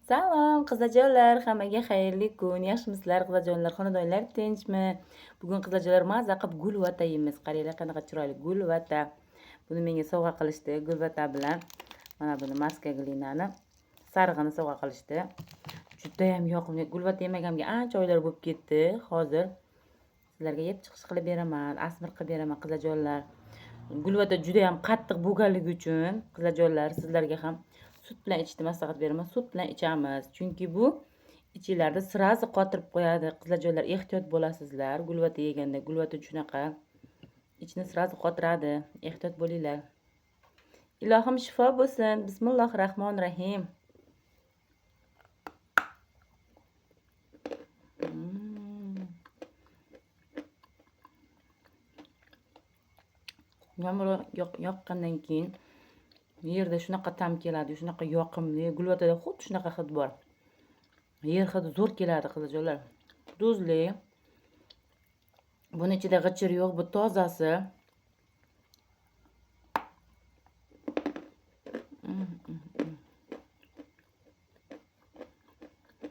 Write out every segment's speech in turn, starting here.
Salom qizajonlar, hammaga xayrli kun. Yaxshimisizlar qizajonlar, xonadonlar tinchmi? Bugun qizajonlar maza qilib gulvata yeymiz. Qaranglar qanaqa chiroyli gulvata. Buni menga sovg'a qilishdi. Gulvata bilan mana buni maska glinani sarig'ini sovg'a qilishdi. Juda ham yoqimli. Gulvata yemagamga ancha oylar bo'lib ketdi. Hozir sizlarga yeb chiqish qilib beraman, asmir qilib beraman qizajonlar. Gulvata juda ham qattiq bo'lganligi uchun qizajonlar sizlarga ham sut bilan ichishni maslahat beraman. Sut bilan ichamiz. Chunki bu ichinglarda sirazi qotirib qo'yadi. Qizajonlar ehtiyot bo'lasizlar. Gulvata yeganda gulvata shunaqa ichni sirazi qotiradi. Ehtiyot bo'linglar. Ilohim shifo bo'lsin. Bismillahirrohmanirrohim. Yomg'ir yoqqandan keyin yerda shunaqa ta'm keladi, shunaqa yoqimli. Gulvatada xuddi shunaqa hid bor. Yer hidi zo'r keladi qizajonlar. Tuzli. Buni ichida g'ichir yo'q, bu tozasi.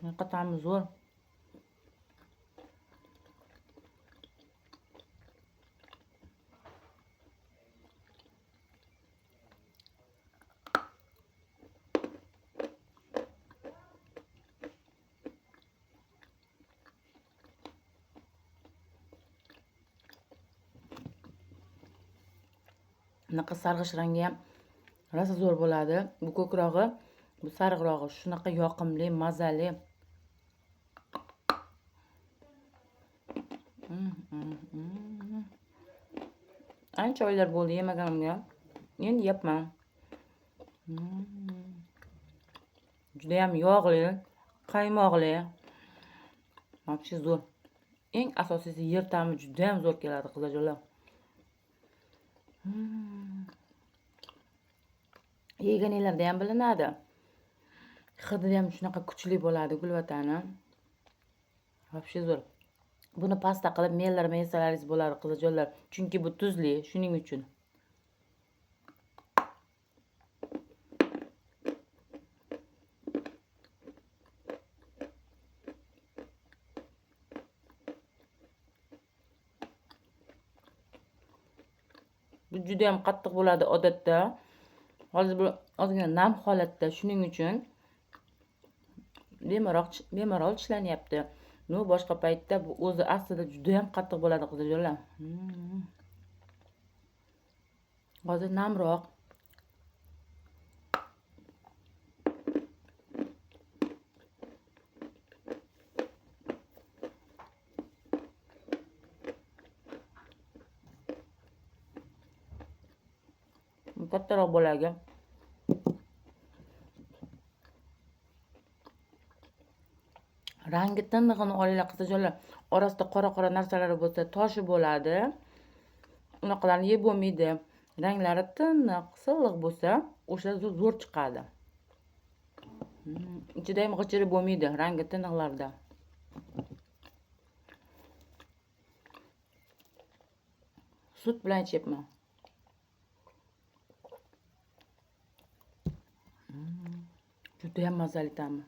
Bunaqa ta'mi zo'r. Bunaqa sarg'ish rangi ham rosa zo'r bo'ladi. Bu ko'krog'i, bu sariqrog'i shunaqa yoqimli, mazali. Ancha oylar bo'ldi yemaganimga. Endi yeyapman. Juda ham yog'li, qaymoqli. Вообще zo'r. Eng asosiysi yer ta'mi juda ham zo'r keladi qizajonlar. Yeganinglarda ham bilinadi. Hidi ham shunaqa kuchli bo'ladi gulvatani. Вообще zo'r. Buni pasta qilib me'llarma yesalaringiz bo'ladi qizajonlar. Chunki bu tuzli, shuning uchun. Bu juda ham qattiq bo'ladi odatda. Hozir bu ozgina nam holatda, shuning uchun bemalol tishlanyapti. No boshqa paytda bu o'zi aslida juda ham qattiq bo'ladi qizajonlar. Hozir namroq. Kattaroq bo'ladi. Rangi tindig'ini olinglar qizajonlar. Orasida qora-qora narsalari bo'lsa, toshi bo'ladi. Unaqalarni yeb bo'lmaydi. Ranglari tiniq, silliq bo'lsa, o'sha zo'r chiqadi. Ichida ham g'ichiri bo'lmaydi, rangi tiniqlarda. Sut bilan ichyapman. Juda ham mazali ta'mi.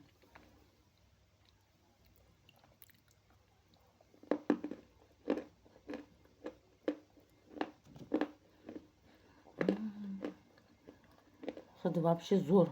Hidi вообще zo'r.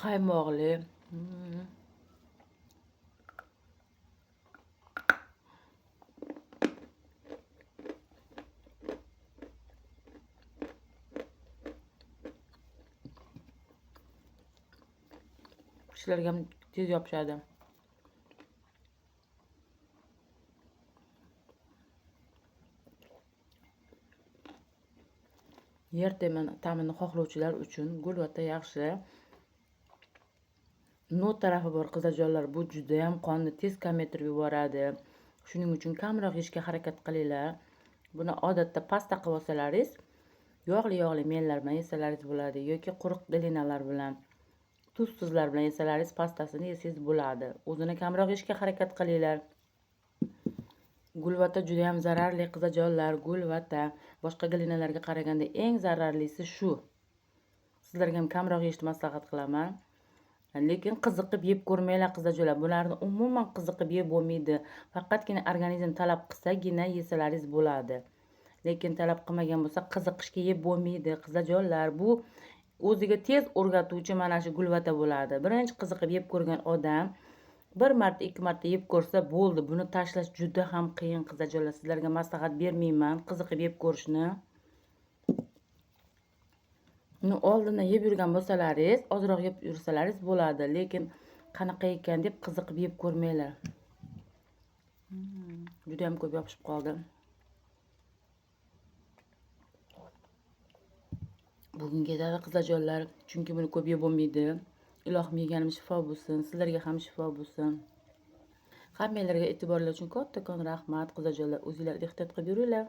Qaymoqli. Tishlarga ham tez yopishadi. Yer ta'mini xohlovchilar uchun gulvata yaxshi. not tarafi bor qizajonlar. Bu juda ham qonni tez kamaytirib yuboradi. Shuning uchun kamroq yeyishga harakat qilinglar. Buni odatda pasta qilib olsalaringiz, yog'li menlar bilan yesalaringiz bo'ladi yoki quruq delinalar bilan, tuzsizlar bilan yesalaringiz pastasini yesangiz bo'ladi. O'zini kamroq yeyishga harakat qilinglar. Gulvata juda ham zararli qizajonlar. Gulvata boshqa glinalarga qaraganda eng zararlisi shu. Sizlarga ham kamroq yeyishni maslahat qilaman. Lekin qiziqib yeb ko'rmanglar qizajonlar. Bularni umuman qiziqib yeb bo'lmaydi. Faqatgina organizm talab qilsagina yesalaringiz bo'ladi. Lekin talab qilmagan bo'lsa qiziqishga yeb bo'lmaydi qizajonlar. Bu o'ziga tez o'rgatuvchi mana shu gulvata bo'ladi. Birinchi qiziqib yeb ko'rgan odam bir marta, ikki marta yeb ko'rsa bo'ldi. Buni tashlash juda ham qiyin qizajonlar. Sizlarga maslahat bermayman qiziqib yeb ko'rishni. Uni oldindan yeb yurgan bo'lsalaringiz, ozroq yeb yursalaringiz bo'ladi, lekin qanaqa ekan deb qiziqib yeb ko'rmanglar. Juda ham ko'p yopishib qoldi. Bugun ketadi qizajonlar, chunki buni ko'p yeb bo'lmaydi. Ilohim yeganim shifo bo'lsin, sizlarga ham shifo bo'lsin. Hammanglarga e'tiborlar uchun kattakon rahmat qizajonlar. O'zinglar ehtiyot qilib yuringlar.